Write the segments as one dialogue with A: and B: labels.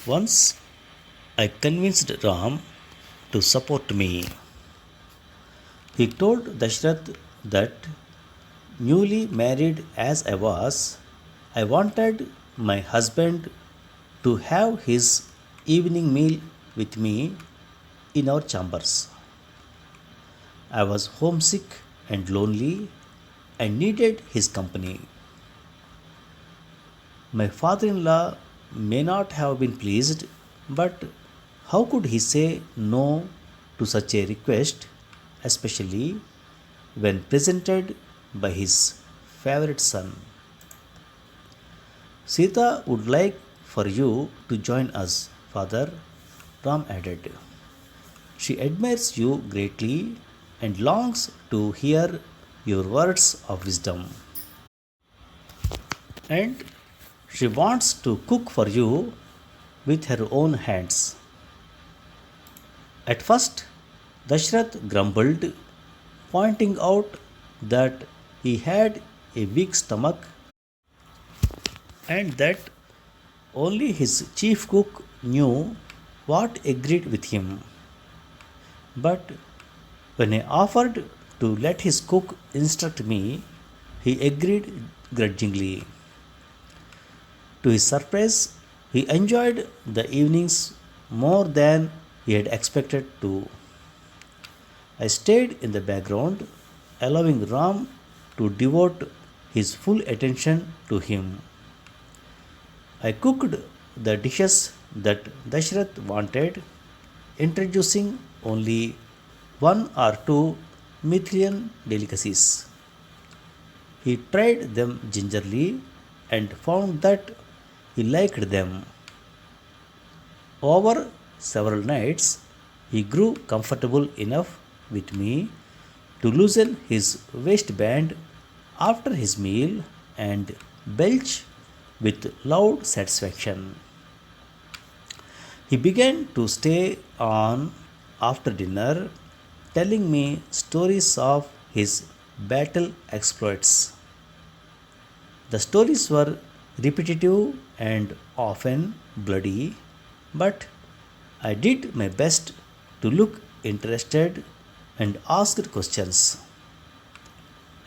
A: Once I convinced Ram to support me. He told Dashrath that, newly married as I was, I wanted my husband to have his evening meal with me in our chambers. I was homesick and lonely and needed his company. My father in law may not have been pleased, but how could he say no to such a request, especially when presented by his favorite son? Sita would like for you to join us, father, Ram added. She admires you greatly and longs to hear your words of wisdom. And she wants to cook for you with her own hands. At first, Dashrath grumbled, pointing out that he had a weak stomach and that only his chief cook knew what agreed with him. But when I offered to let his cook instruct me, he agreed grudgingly. To his surprise, he enjoyed the evenings more than he had expected to. I stayed in the background, allowing Ram to devote his full attention to him. I cooked the dishes that Dashrath wanted, introducing only one or two Mithilian delicacies. He tried them gingerly and found that he liked them. Over several nights, he grew comfortable enough with me to loosen his waistband after his meal and belch with loud satisfaction. He began to stay on after dinner, telling me stories of his battle exploits. The stories were repetitive and often bloody, but I did my best to look interested and asked questions.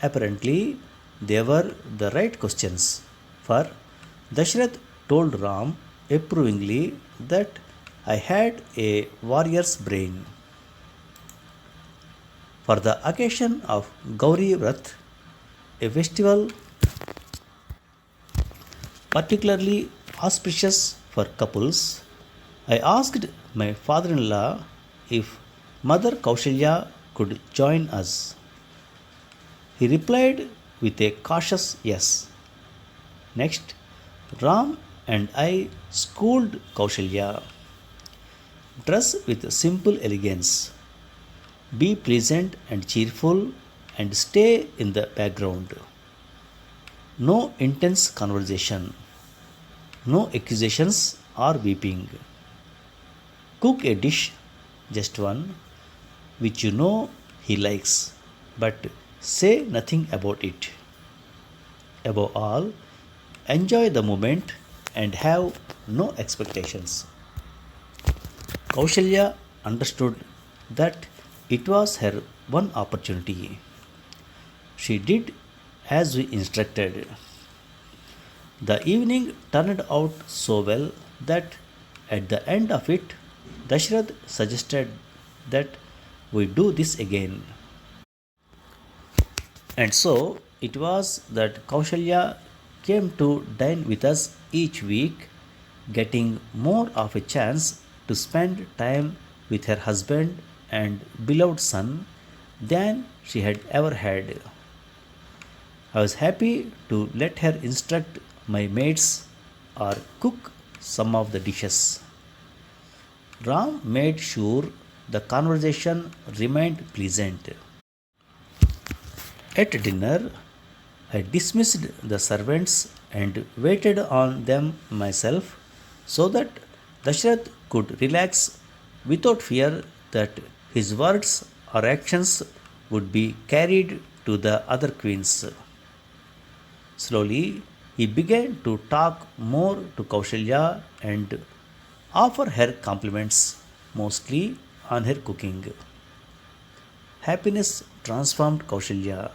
A: Apparently, they were the right questions, for Dashrath told Ram approvingly that I had a warrior's brain. For the occasion of Gauri Vrat, a festival particularly auspicious for couples, I asked my father in law if Mother Kaushalya could join us. He replied with a cautious yes. Next, Ram and I schooled Kaushalya. Dress with simple elegance, be pleasant and cheerful, and stay in the background. No intense conversation, no accusations or weeping. Cook a dish, just one, which you know he likes, but say nothing about it. Above all, enjoy the moment and have no expectations. Kaushalya understood that it was her one opportunity. She did as we instructed. The evening turned out so well that at the end of it, Dashrath suggested that we do this again. And so it was that Kaushalya came to dine with us each week, getting more of a chance to spend time with her husband and beloved son than she had ever had. I was happy to let her instruct my maids or cook some of the dishes. Ram made sure the conversation remained pleasant. At dinner, I dismissed the servants and waited on them myself so that Dashrath could relax without fear that his words or actions would be carried to the other queens. Slowly, he began to talk more to Kaushalya and offer her compliments mostly on her cooking. Happiness transformed Kaushalya.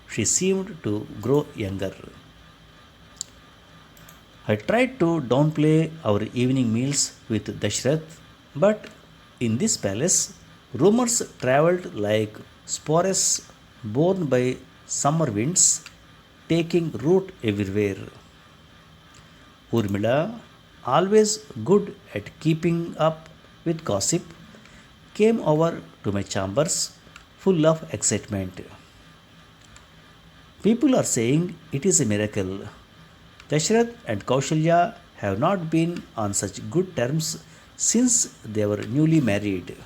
A: She seemed to grow younger. I tried to downplay our evening meals with Dashrath, but in this palace, rumors travelled like spores borne by summer winds, taking root everywhere. Urmila, always good at keeping up with gossip, came over to my chambers full of excitement. People are saying it is a miracle. Dashrath and Kaushalya have not been on such good terms since they were newly married.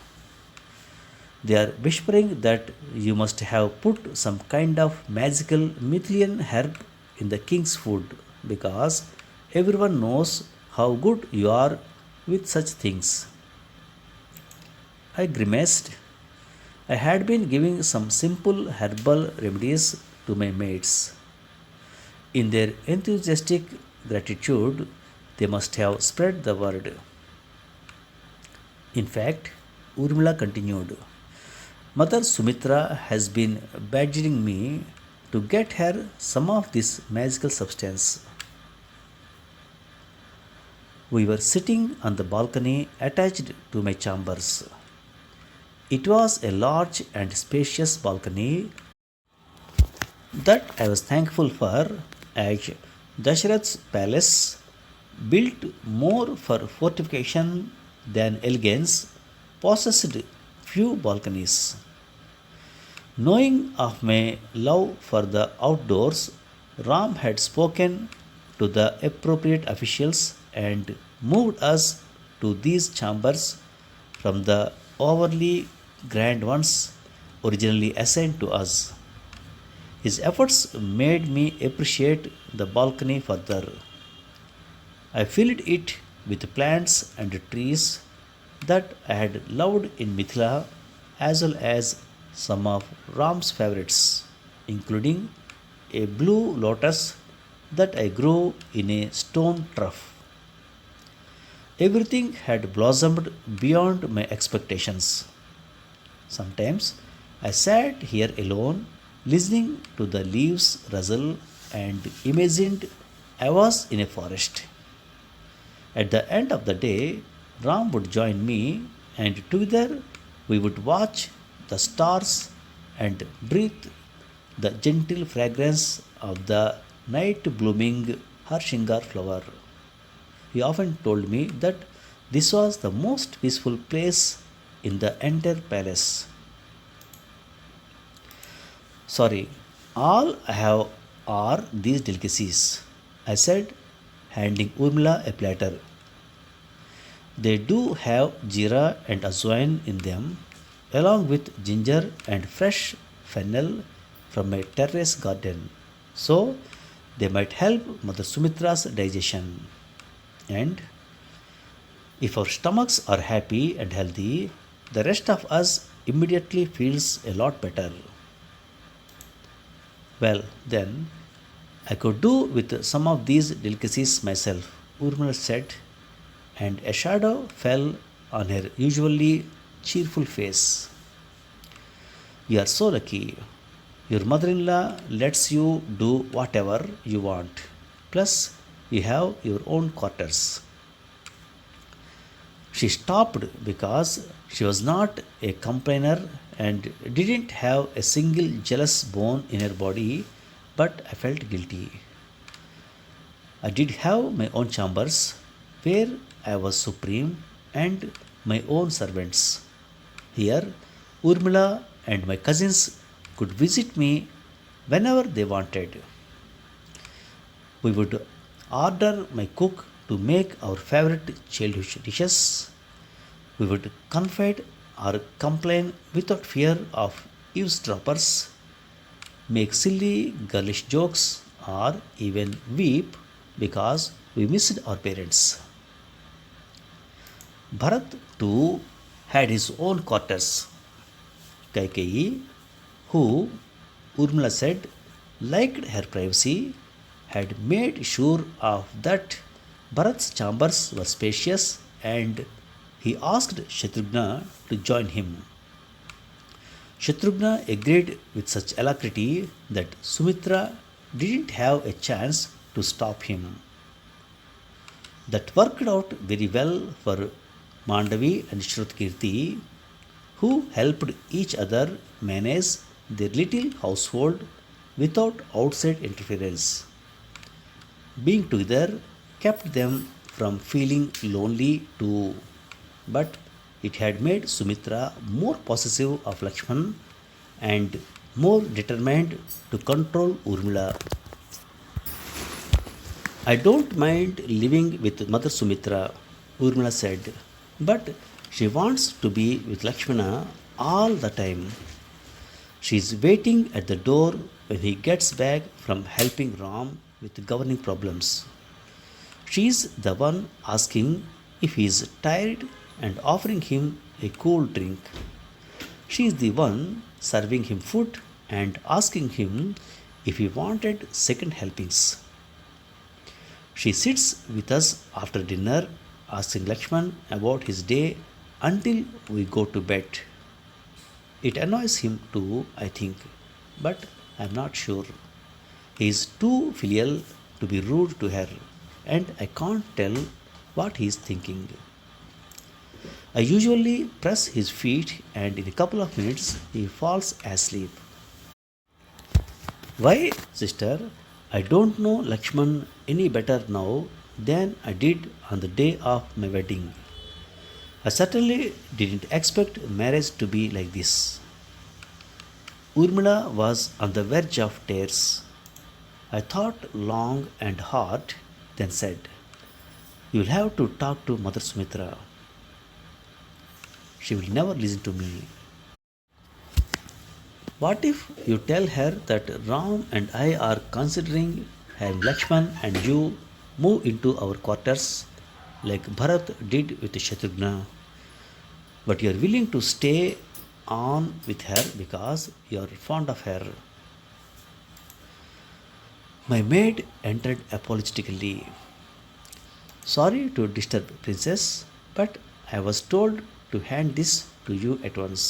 A: They are whispering that you must have put some kind of magical Mythian herb in the king's food because everyone knows how good you are with such things. I grimaced. I had been giving some simple herbal remedies to my mates. In their enthusiastic gratitude, they must have spread the word. In fact, Urmila continued, Mother Sumitra has been badgering me to get her some of this magical substance. We were sitting on the balcony attached to my chambers. It was a large and spacious balcony that I was thankful for, as Dasharath's palace, built more for fortification than elegance, possessed few balconies. Knowing of my love for the outdoors, Ram had spoken to the appropriate officials and moved us to these chambers from the overly grand ones originally assigned to us. His efforts made me appreciate the balcony further. I filled it with plants and trees that I had loved in Mithila, as well as some of Ram's favorites, including a blue lotus that I grew in a stone trough. Everything had blossomed beyond my expectations. Sometimes I sat here alone, listening to the leaves rustle, and imagined I was in a forest. At the end of the day, Ram would join me, and together we would watch the stars and breathe the gentle fragrance of the night blooming Harshingar flower. He often told me that this was the most peaceful place in the entire palace. Sorry, all I have are these delicacies, I said, handing Urmila a platter. They do have jeera and ajwain in them, along with ginger and fresh fennel from my terrace garden. So they might help Mother Sumitra's digestion. And if our stomachs are happy and healthy, the rest of us immediately feels a lot better. Well, then, I could do with some of these delicacies myself, Urmila said, and a shadow fell on her usually cheerful face. You are so lucky. Your mother in law lets you do whatever you want. Plus, you have your own quarters. She stopped because she was not a complainer and didn't have a single jealous bone in her body, but I felt guilty. I did have my own chambers where I was supreme and my own servants. Here, Urmila and my cousins could visit me whenever they wanted. We would order my cook to make our favorite childhood dishes. We would confide or complain without fear of eavesdroppers, make silly, girlish jokes, or even weep because we missed our parents. Bharat too had his own quarters. Kaikeyi, who, Urmila said, liked her privacy, had made sure of that Bharat's chambers were spacious and he asked Shatrughna to join him. Shatrughna agreed with such alacrity that Sumitra didn't have a chance to stop him. That worked out very well for Mandavi and Shrutkirti, who helped each other manage their little household without outside interference. Being together kept them from feeling lonely too, but it had made Sumitra more possessive of Lakshman and more determined to control Urmila. I don't mind living with Mother Sumitra, Urmila said, but she wants to be with Lakshmana all the time. She is waiting at the door when he gets back from helping Ram with governing problems. She is the one asking if he is tired and offering him a cool drink. She is the one serving him food and asking him if he wanted second helpings. She sits with us after dinner, asking Lakshman about his day until we go to bed. It annoys him too, I think, but I am not sure. He is too filial to be rude to her, and I can't tell what he is thinking. I usually press his feet, and in a couple of minutes he falls asleep. Why, sister? I don't know Lakshman any better now than I did on the day of my wedding. I certainly didn't expect marriage to be like this. Urmila was on the verge of tears. I thought long and hard, then said, "You'll have to talk to Mother Sumitra. She will never listen to me. What if you tell her that Ram and I are considering having Lakshman and you move into our quarters like Bharat did with Shatrughna, but you are willing to stay on with her because you are fond of her?" My maid entered apologetically. "Sorry to disturb, Princess, but I was told to hand this to you at once."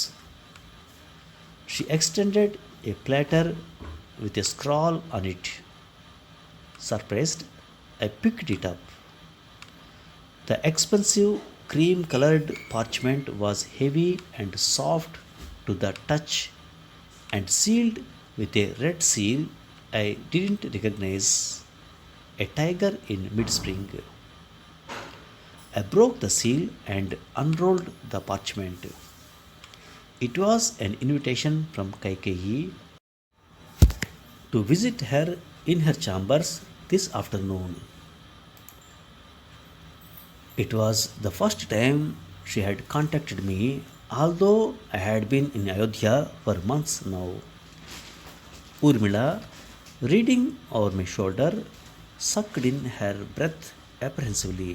A: She extended a platter with a scroll on it. Surprised, I picked it up. The expensive cream colored parchment was heavy and soft to the touch and sealed with a red seal I didn't recognize, a tiger in mid spring. I broke the seal and unrolled the parchment. It was an invitation from Kaikeyi to visit her in her chambers this afternoon. It was the first time she had contacted me, although I had been in Ayodhya for months now. Urmila, reading over my shoulder, sucked in her breath apprehensively.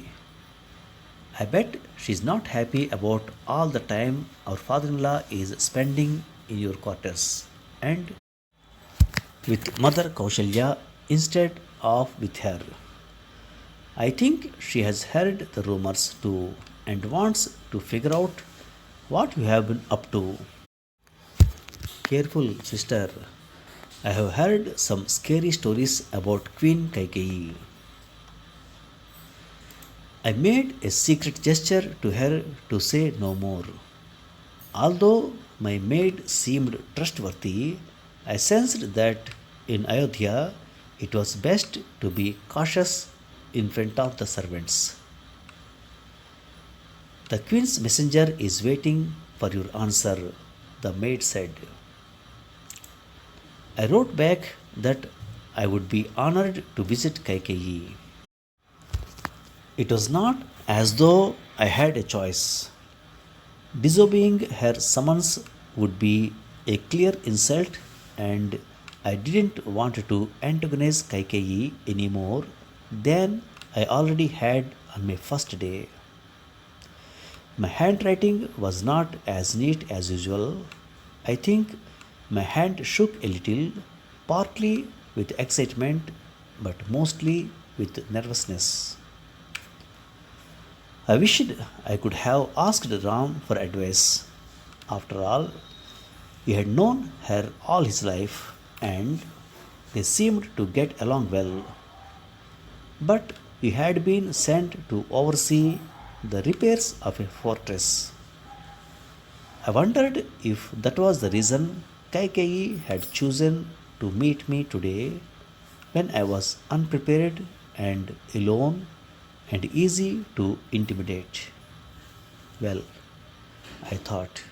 A: "I bet she's not happy about all the time our father in law is spending in your quarters and with Mother Kaushalya instead of with her. I think she has heard the rumors too and wants to figure out what you have been up to." "Careful, sister. I have heard some scary stories about Queen Kaikeyi." I made a secret gesture to her to say no more. Although my maid seemed trustworthy, I sensed that in Ayodhya it was best to be cautious in front of the servants. "The queen's messenger is waiting for your answer," the maid said. I wrote back that I would be honored to visit Kaikeyi. It was not as though I had a choice. Disobeying her summons would be a clear insult, and I didn't want to antagonize Kaikeyi any more than I already had on my first day. My handwriting was not as neat as usual. I think my hand shook a little, partly with excitement, but mostly with nervousness. I wished I could have asked Ram for advice. After all, he had known her all his life and they seemed to get along well. But he had been sent to oversee the repairs of a fortress. I wondered if that was the reason Kaikeyi had chosen to meet me today when I was unprepared and alone and easy to intimidate. Well, I thought,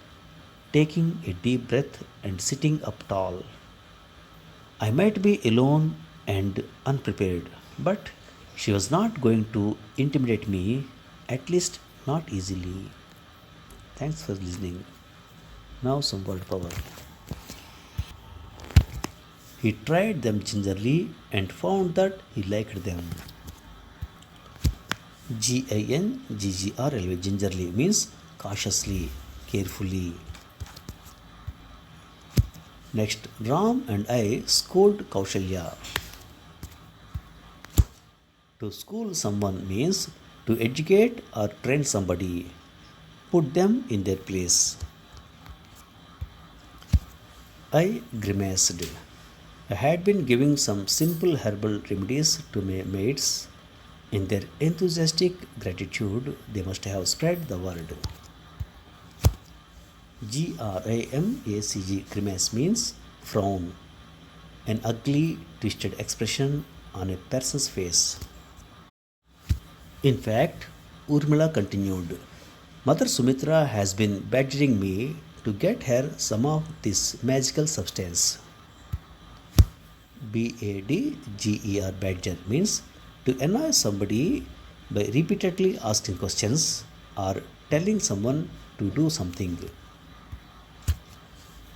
A: taking a deep breath and sitting up tall. I might be alone and unprepared, but she was not going to intimidate me, at least not easily. Thanks for listening. Now, some word power. He tried them gingerly and found that he liked them. Gingrly, gingerly means cautiously, carefully. Next, Ram and I schooled Kaushalya. To school someone means to educate or train somebody, put them in their place. I grimaced. I had been giving some simple herbal remedies to my mates. In their enthusiastic gratitude, they must have spread the word. Gramac, grimace means frown, an ugly, twisted expression on a person's face. In fact, Urmila continued, Mother Sumitra has been badgering me to get her some of this magical substance. Badger, badger means to annoy somebody by repeatedly asking questions or telling someone to do something.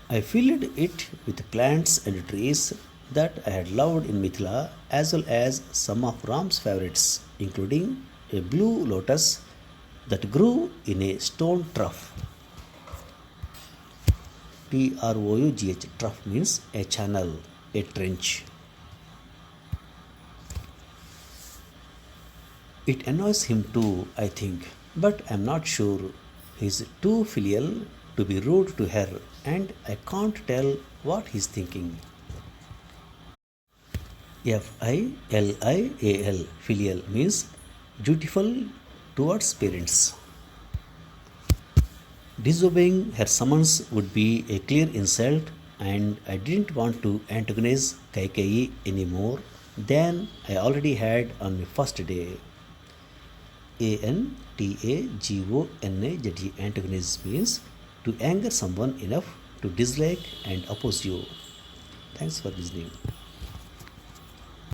A: I filled it with plants and trees that I had loved in Mithila as well as some of Ram's favorites, including a blue lotus that grew in a stone trough. Trough, trough means a channel, a trench. It annoys him too, I think, but I'm not sure. He's too filial to be rude to her, and I can't tell what he's thinking. Filial, filial means dutiful towards parents. Disobeying her summons would be a clear insult, and I didn't want to antagonize Kaikeyi any more than I already had on my first day. Antagonize, antagonize means to anger someone enough to dislike and oppose you. Thanks for listening.